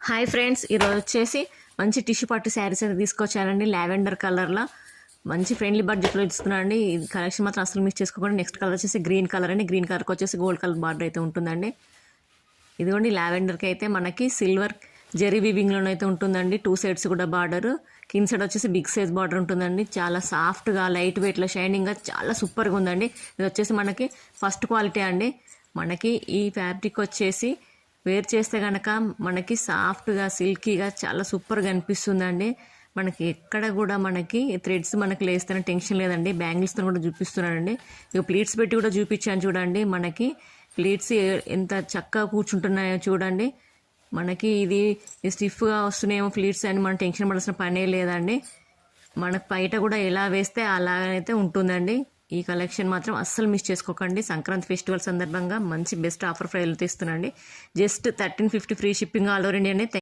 Hi friends, ఈరోజు వచ్చేసి మంచి టిష్యూ పట్టు శారీస్ అయితే తీసుకొచ్చానండి. లావెండర్ కలర్లో మంచి ఫ్రెండ్లీ బడ్జెట్లో తీసుకున్నానండి. ఈ కలెక్షన్ మాత్రం అసలు మిస్ చేసుకోకండి. నెక్స్ట్ కలర్ వచ్చేసి గ్రీన్ కలర్ అండి. గ్రీన్ కలర్కి వచ్చేసి గోల్డ్ కలర్ బార్డర్ అయితే ఉంటుందండి. ఇదిగోండి లావెండర్కి అయితే మనకి సిల్వర్ జెరీ వీవింగ్లోనైతే ఉంటుందండి. 2 సైడ్స్ కూడా బార్డర్. కింద సైడ్ వచ్చేసి బిగ్ సైజ్ బార్డర్ ఉంటుందండి. చాలా సాఫ్ట్గా లైట్ వెయిట్లో షైనింగ్గా చాలా సూపర్గా ఉందండి. ఇది వచ్చేసి మనకి ఫస్ట్ క్వాలిటీ అండి. మనకి ఈ ఫ్యాబ్రిక్ వచ్చేసి వేర్ చేస్తే కనుక మనకి సాఫ్ట్గా సిల్కీగా చాలా సూపర్గా అనిపిస్తుందండి. మనకి ఎక్కడ కూడా మనకి థ్రెడ్స్ మనకి లేస్తేనే టెన్షన్ లేదండి. బ్యాంగిల్స్తో కూడా చూపిస్తున్నానండి. ఇక ప్లీట్స్ పెట్టి కూడా చూపించాను చూడండి. మనకి ప్లీట్స్ ఎంత చక్కగా కూర్చుంటున్నాయో చూడండి. మనకి ఇది స్టిఫ్గా వస్తున్నాయేమో ప్లీట్స్ అని మనం టెన్షన్ పడాల్సిన పనే లేదండి. మనకు బయట కూడా ఎలా వేస్తే అలాగైతే ఉంటుందండి. ఈ కలెక్షన్ మాత్రం అస్సలు మిస్ చేసుకోకండి. సంక్రాంతి ఫెస్టివల్ సందర్భంగా మంచి బెస్ట్ ఆఫర్ ప్రైస్లు తీస్తున్నాండి. Just 1350 free shipping all over India.